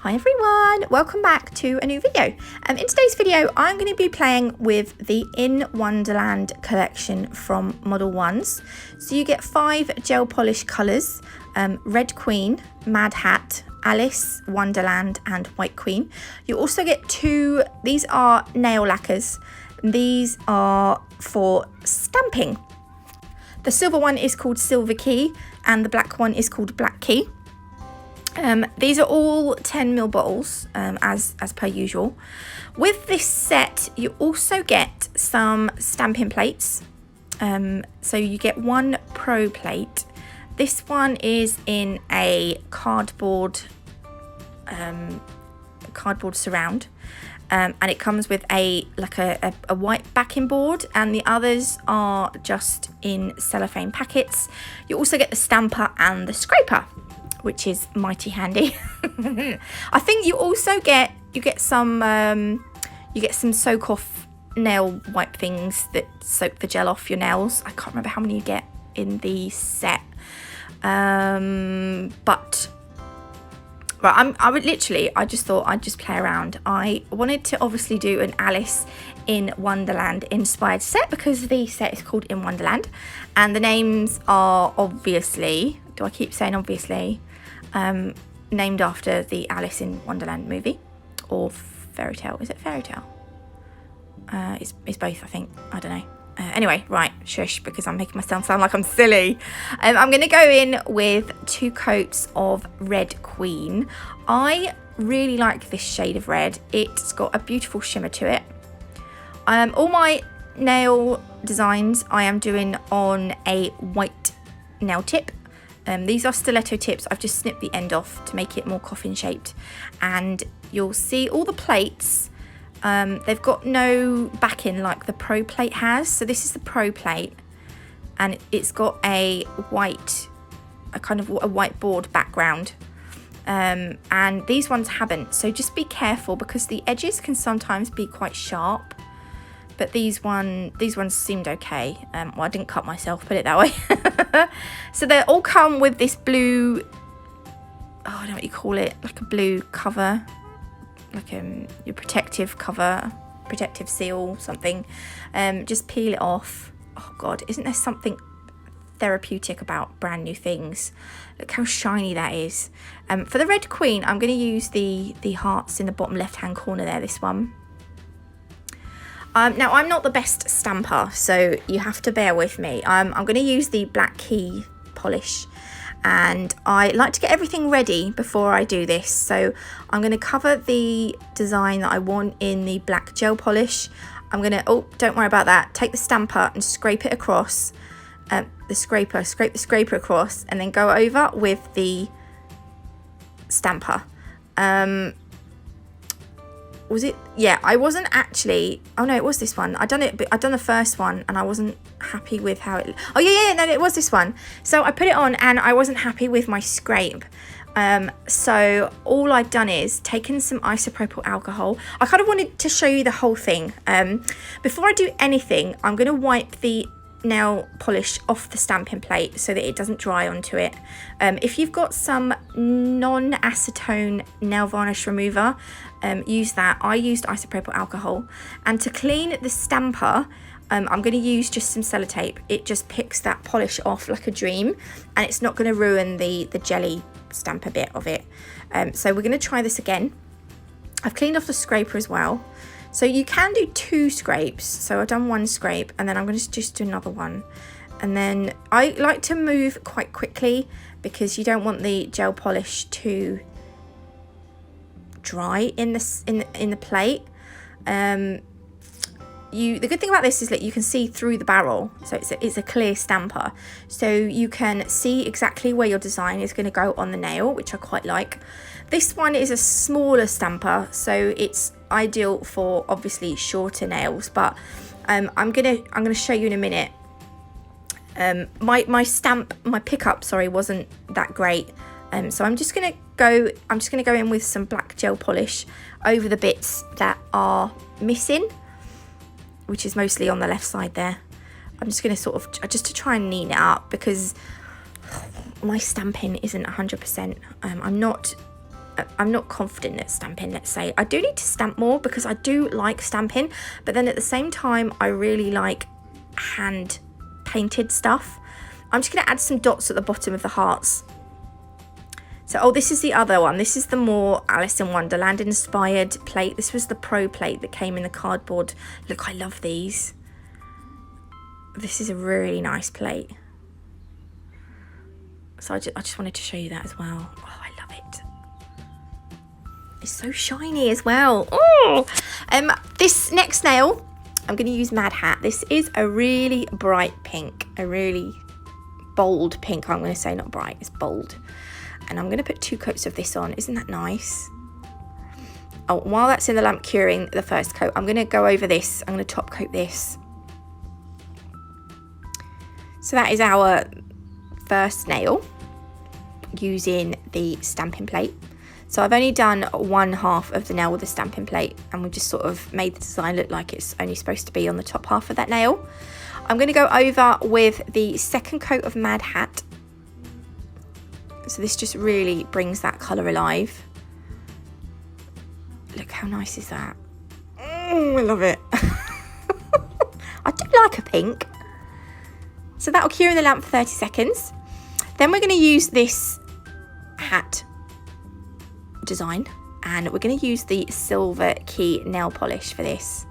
Hi everyone, welcome back to a new video. In today's video I'm going to be playing with the In Wonderland collection from Modelones. So you get 5 gel polish colours, Red Queen, Mad Hat, Alice, Wonderland and White Queen. You also get 2, these are nail lacquers, these are for stamping. The silver one is called Silver Key and the black one is called Black Key. These are all 10ml bottles, as per usual. With this set, you also get some stamping plates. So you get 1 pro plate. This one is in a cardboard surround, and it comes with a white backing board, and the others are just in cellophane packets. You also get the stamper and the scraper, which is mighty handy. I think you also get some soak off nail wipe things that soak the gel off your nails. I can't remember how many you get in the set, but right, I just thought I'd just play around. I wanted to obviously do an Alice in Wonderland inspired set because the set is called In Wonderland, and the names are obviously, do I keep saying obviously, named after the Alice in Wonderland movie or fairy tale. Is it fairy tale? It's both, I think. I don't know. Anyway, right, shush, because I'm making myself sound like I'm silly. I'm going to go in with 2 coats of Red Queen. I really like this shade of red. It's got a beautiful shimmer to it. All my nail designs I am doing on a white nail tip. These are stiletto tips. I've just snipped the end off to make it more coffin shaped, and you'll see all the plates. They've got no backing like the pro plate has. So this is the pro plate, and it's got a kind of a whiteboard background, and these ones haven't. So just be careful because the edges can sometimes be quite sharp. But these ones seemed okay. Well, I didn't cut myself, put it that way. So they all come with this blue, I don't know what you call it, like a blue cover, like your protective cover, protective seal, something. Just peel it off. Oh God, isn't there something therapeutic about brand new things? Look how shiny that is. For the Red Queen, I'm going to use the hearts in the bottom left hand corner there, this one. Now, I'm not the best stamper, so you have to bear with me. I'm going to use the Black Key polish, and I like to get everything ready before I do this. So I'm going to cover the design that I want in the black gel polish. I'm going to, oh, don't worry about that. Take the stamper and scrape it across, scrape the scraper across, and then go over with the stamper. Was it? Yeah, I wasn't actually. Oh no, it was this one. I'd done the first one and I wasn't happy with how it. Oh yeah, no, it was this one. So I put it on and I wasn't happy with my scrape. So all I'd done is taken some isopropyl alcohol. I kind of wanted to show you the whole thing. Before I do anything, I'm going to wipe the nail polish off the stamping plate so that it doesn't dry onto it. If you've got some non-acetone nail varnish remover, use that. I used isopropyl alcohol, and to clean the stamper, I'm going to use just some sellotape. It just picks that polish off like a dream, and it's not going to ruin the jelly stamper bit of it. So we're going to try this again. I've cleaned off the scraper as well. So you can do 2 scrapes. So I've done 1 scrape, and then I'm going to just do another one. And then I like to move quite quickly because you don't want the gel polish to dry in the plate. The good thing about this is that you can see through the barrel, so it's a clear stamper, so you can see exactly where your design is going to go on the nail, which I quite like. This one is a smaller stamper, so it's ideal for obviously shorter nails, but I'm gonna show you in a minute. My pickup, sorry, wasn't that great, so I'm just gonna go in with some black gel polish over the bits that are missing, which is mostly on the left side there. I'm just gonna sort of just to try and neaten it up because my stamping isn't 100%. I'm not I'm not confident at stamping, let's say. I do need to stamp more because I do like stamping, but then at the same time, I really like hand painted stuff. I'm just going to add some dots at the bottom of the hearts. So, oh, this is the other one. This is the more Alice in Wonderland inspired plate. This was the pro plate that came in the cardboard. Look, I love these. This is a really nice plate. So I just wanted to show you that as well. Oh, I love it. It's so shiny as well. Oh, this next nail, I'm going to use Mad Hat. This is a really bright pink, a really bold pink. I'm going to say, not bright, it's bold. And I'm going to put 2 coats of this on. Isn't that nice? Oh, while that's in the lamp curing the first coat, I'm going to go over this. I'm going to top coat this. So that is our first nail using the stamping plate. So I've only done 1/2 of the nail with the stamping plate, and we've just sort of made the design look like it's only supposed to be on the top half of that nail. I'm going to go over with the second coat of Mad Hat. So this just really brings that colour alive. Look how nice is that? Oh, I love it. I do like a pink. So that'll cure in the lamp for 30 seconds. Then we're going to use this hat design, and we're going to use the silver key nail polish for this.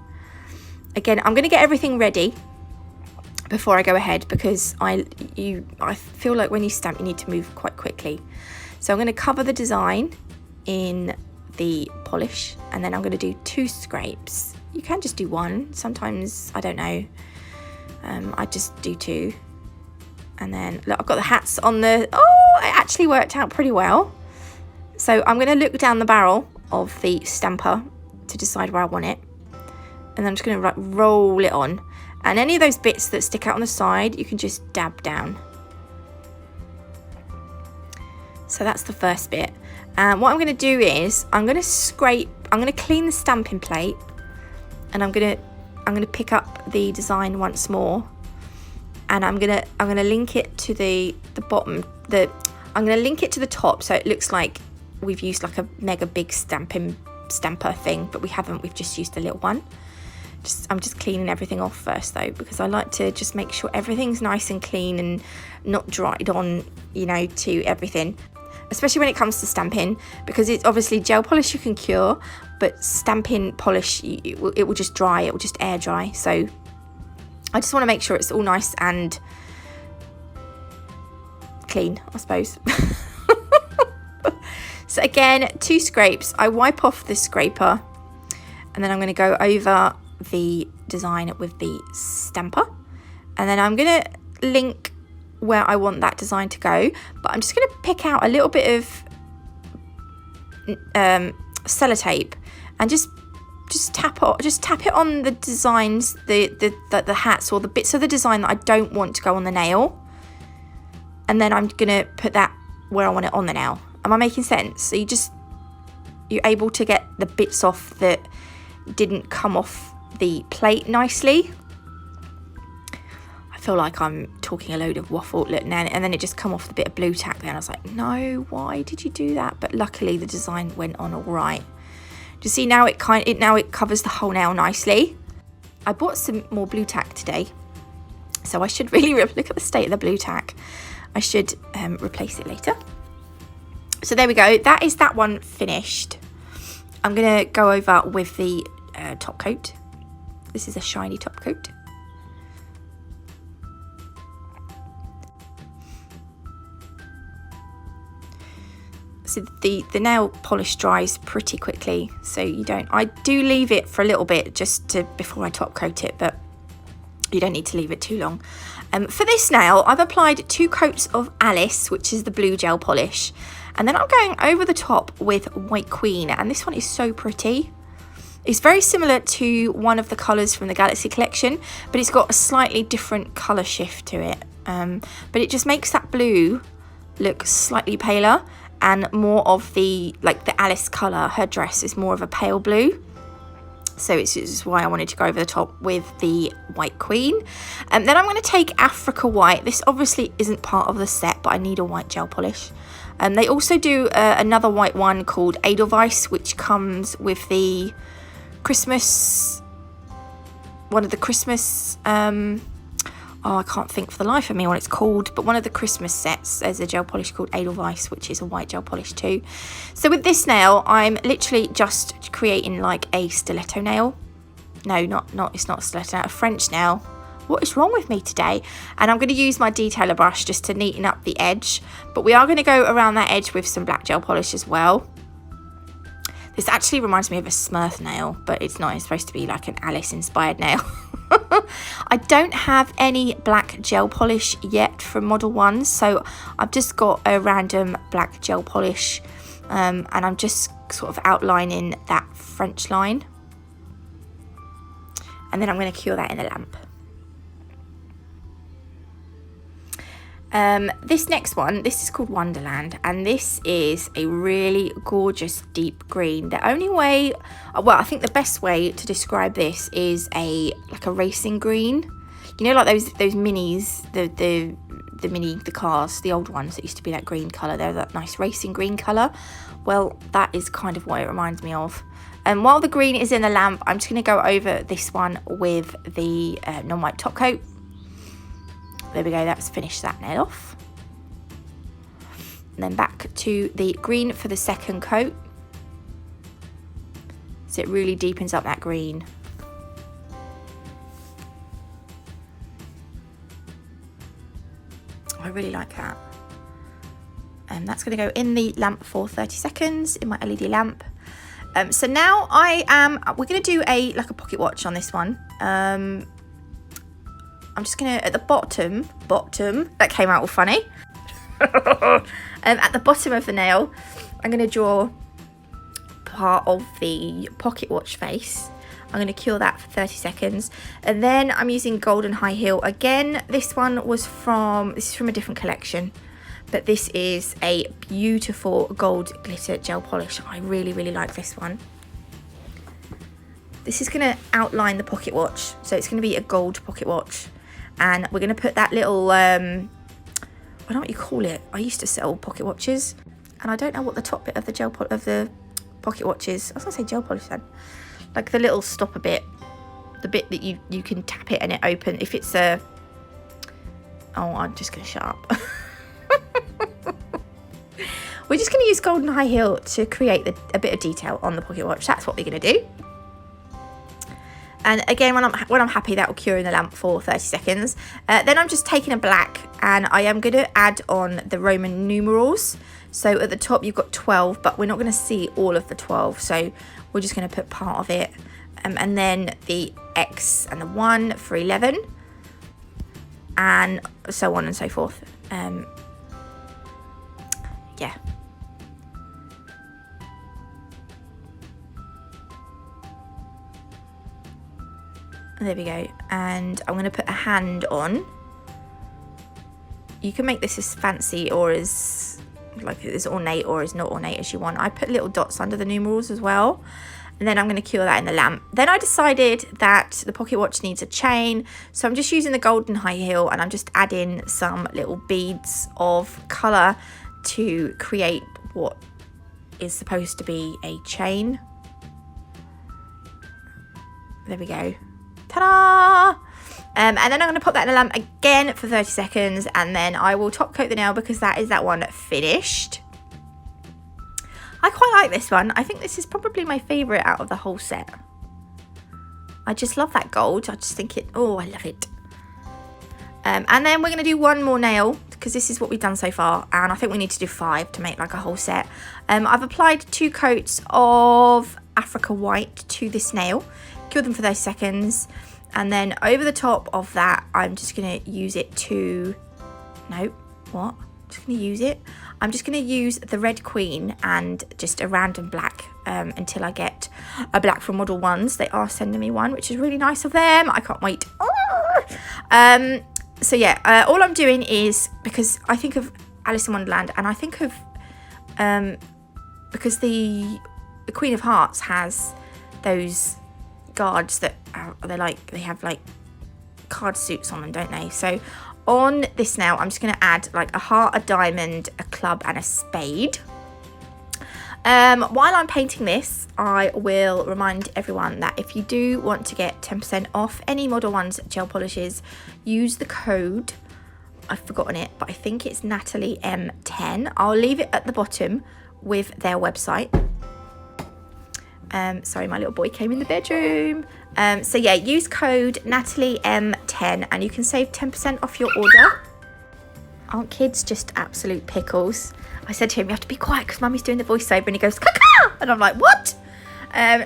Again, I'm going to get everything ready before I go ahead, because I feel like when you stamp you need to move quite quickly. So I'm going to cover the design in the polish, and then I'm going to do 2 scrapes. You can just do 1, sometimes, I don't know, I just do 2. And then look, I've got the hats on the, oh, it actually worked out pretty well. So I'm going to look down the barrel of the stamper to decide where I want it, and then I'm just going to roll it on. And any of those bits that stick out on the side, you can just dab down. So that's the first bit. And what I'm going to do is I'm going to clean the stamping plate, and I'm going to pick up the design once more, and I'm going to link it to the bottom. I'm going to link it to the top, so it looks like we've used like a mega big stamper thing, but we haven't. We've just used a little one. I'm just cleaning everything off first though, because I like to just make sure everything's nice and clean and not dried on, you know, to everything, especially when it comes to stamping, because it's obviously gel polish you can cure, but stamping polish, it will just dry, it will just air dry. So I just want to make sure it's all nice and clean, I suppose. So again, 2 scrapes. I wipe off the scraper, and then I'm going to go over the design with the stamper, and then I'm going to link where I want that design to go, but I'm just going to pick out a little bit of sellotape and just tap it on the designs, the hats, or the bits of the design that I don't want to go on the nail, and then I'm going to put that where I want it on the nail. Am I making sense? So you're able to get the bits off that didn't come off the plate nicely. I feel like I'm talking a load of waffle, look, and then it just come off the bit of blue tack there, and I was like, no, why did you do that? But luckily the design went on all right. Do you see now it covers the whole nail nicely. I bought some more blue tack today, so I should really look at the state of the blue tack. I should replace it later. So there we go, that is that one finished. I'm gonna go over with the top coat. This is a shiny top coat. So the nail polish dries pretty quickly, so I do leave it for a little bit before I top coat it, but you don't need to leave it too long. For this nail, I've applied 2 coats of Alice, which is the blue gel polish, and then I'm going over the top with White Queen, and this one is so pretty. It's very similar to one of the colours from the Galaxy collection, but it's got a slightly different colour shift to it. But it just makes that blue look slightly paler, and more of the Alice colour. Her dress is more of a pale blue. So it's just why I wanted to go over the top with the White Queen. Then I'm going to take Africa White. This obviously isn't part of the set, but I need a white gel polish. They also do another white one called Edelweiss, which comes with the Christmas, one of the Christmas, I can't think for the life of me what it's called, but one of the Christmas sets, there's a gel polish called Edelweiss, which is a white gel polish too. So with this nail, I'm literally just creating like a stiletto nail. No, it's not a stiletto nail, a French nail. What is wrong with me today? And I'm going to use my detailer brush just to neaten up the edge, but we are going to go around that edge with some black gel polish as well. This actually reminds me of a Smurf nail, but it's not. It's supposed to be like an Alice inspired nail. I don't have any black gel polish yet from Model 1, so I've just got a random black gel polish, and I'm just sort of outlining that French line, and then I'm going to cure that in a lamp. This next one, this is called Wonderland, and this is a really gorgeous deep green. The only way, well, I think the best way to describe this is like a racing green. You know, like those minis, the cars, the old ones that used to be that green colour. They're that nice racing green colour. Well, that is kind of what it reminds me of. And while the green is in the lamp, I'm just going to go over this one with the non-white top coat. There we go, that's finished that nail off. And then back to the green for the second coat. So it really deepens up that green. I really like that. And that's going to go in the lamp for 30 seconds in my LED lamp. So now we're going to do like a pocket watch on this one. I'm just going to, at the bottom, that came out all funny. At the bottom of the nail, I'm going to draw part of the pocket watch face. I'm going to cure that for 30 seconds. And then I'm using Golden High Heel. Again, this is from a different collection. But this is a beautiful gold glitter gel polish. I really, really like this one. This is going to outline the pocket watch. So it's going to be a gold pocket watch. And we're going to put that little, I don't know what you call it. I used to sell pocket watches, and I don't know what the top bit of the pocket watch is. I was going to say gel polish then. Like the little stopper bit, the bit that you can tap it and it open. If it's a, oh, I'm just going to shut up. We're just going to use Golden High Heel to create a bit of detail on the pocket watch. That's what we're going to do. And again, when I'm happy, that will cure in the lamp for 30 seconds. Then I'm just taking a black, and I am going to add on the Roman numerals. So at the top you've got 12, but we're not going to see all of the 12. So we're just going to put part of it. And then the X and the 1 for 11. And so on and so forth. Yeah. There we go. And I'm going to put a hand on. You can make this as fancy or as ornate or as not ornate as you want. I put little dots under the numerals as well. And then I'm going to cure that in the lamp. Then I decided that the pocket watch needs a chain. So I'm just using the Golden High Heel, and I'm just adding some little beads of colour to create what is supposed to be a chain. There we go. Ta-da! And then I'm going to pop that in the lamp again for 30 seconds, and then I will top coat the nail because that is that one finished. I quite like this one. I think this is probably my favourite out of the whole set. I just love that gold. I just think I love it. And then we're going to do one more nail because this is what we've done so far, and I think we need to do 5 to make like a whole set. I've applied 2 coats of Africa White to this nail, cured them for 30 seconds, and then over the top of that I'm just going to use it to, just going to use it. I'm just going to use the Red Queen and just a random black until I get a black from Model 1s. They are sending me one, which is really nice of them. I can't wait. So yeah, all I'm doing is, because I think of Alice in Wonderland, and I think of, because the Queen of Hearts has those guards that they have like card suits on them, don't they? So on this now, I'm just going to add like a heart, a diamond, a club and a spade. While I'm painting this, I will remind everyone that if you do want to get 10% off any Modelones gel polishes, use the code. I've forgotten it, but I think it's Natalie M10. I'll leave it at the bottom with their website. Sorry, my little boy came in the bedroom. So yeah, use code Natalie M10 and you can save 10% off your order. Aren't kids just absolute pickles? I said to him, you have to be quiet because Mummy's doing the voiceover, and he goes, caca! And I'm like, what?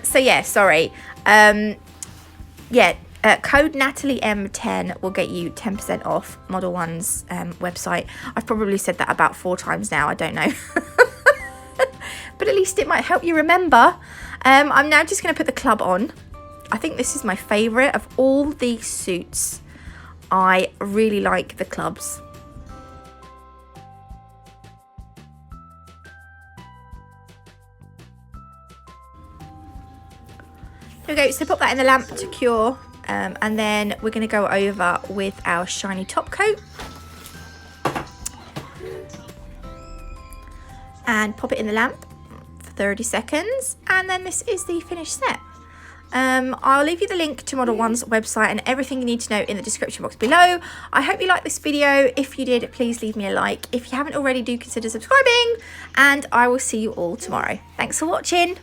So yeah, sorry. Code Natalie M10 will get you 10% off Modelones website. I've probably said that about 4 times now, I don't know. But at least it might help you remember. I'm now just going to put the club on. I think this is my favourite of all these suits. I really like the clubs. There we go, so pop that in the lamp to cure, and then we're going to go over with our shiny top coat and pop it in the lamp for 30 seconds, and then this is the finished set. I'll leave you the link to Modelones website and everything you need to know in the description box below. I hope you liked this video. If you did, please leave me a like. If you haven't already, do consider subscribing, and I will see you all tomorrow. Thanks for watching.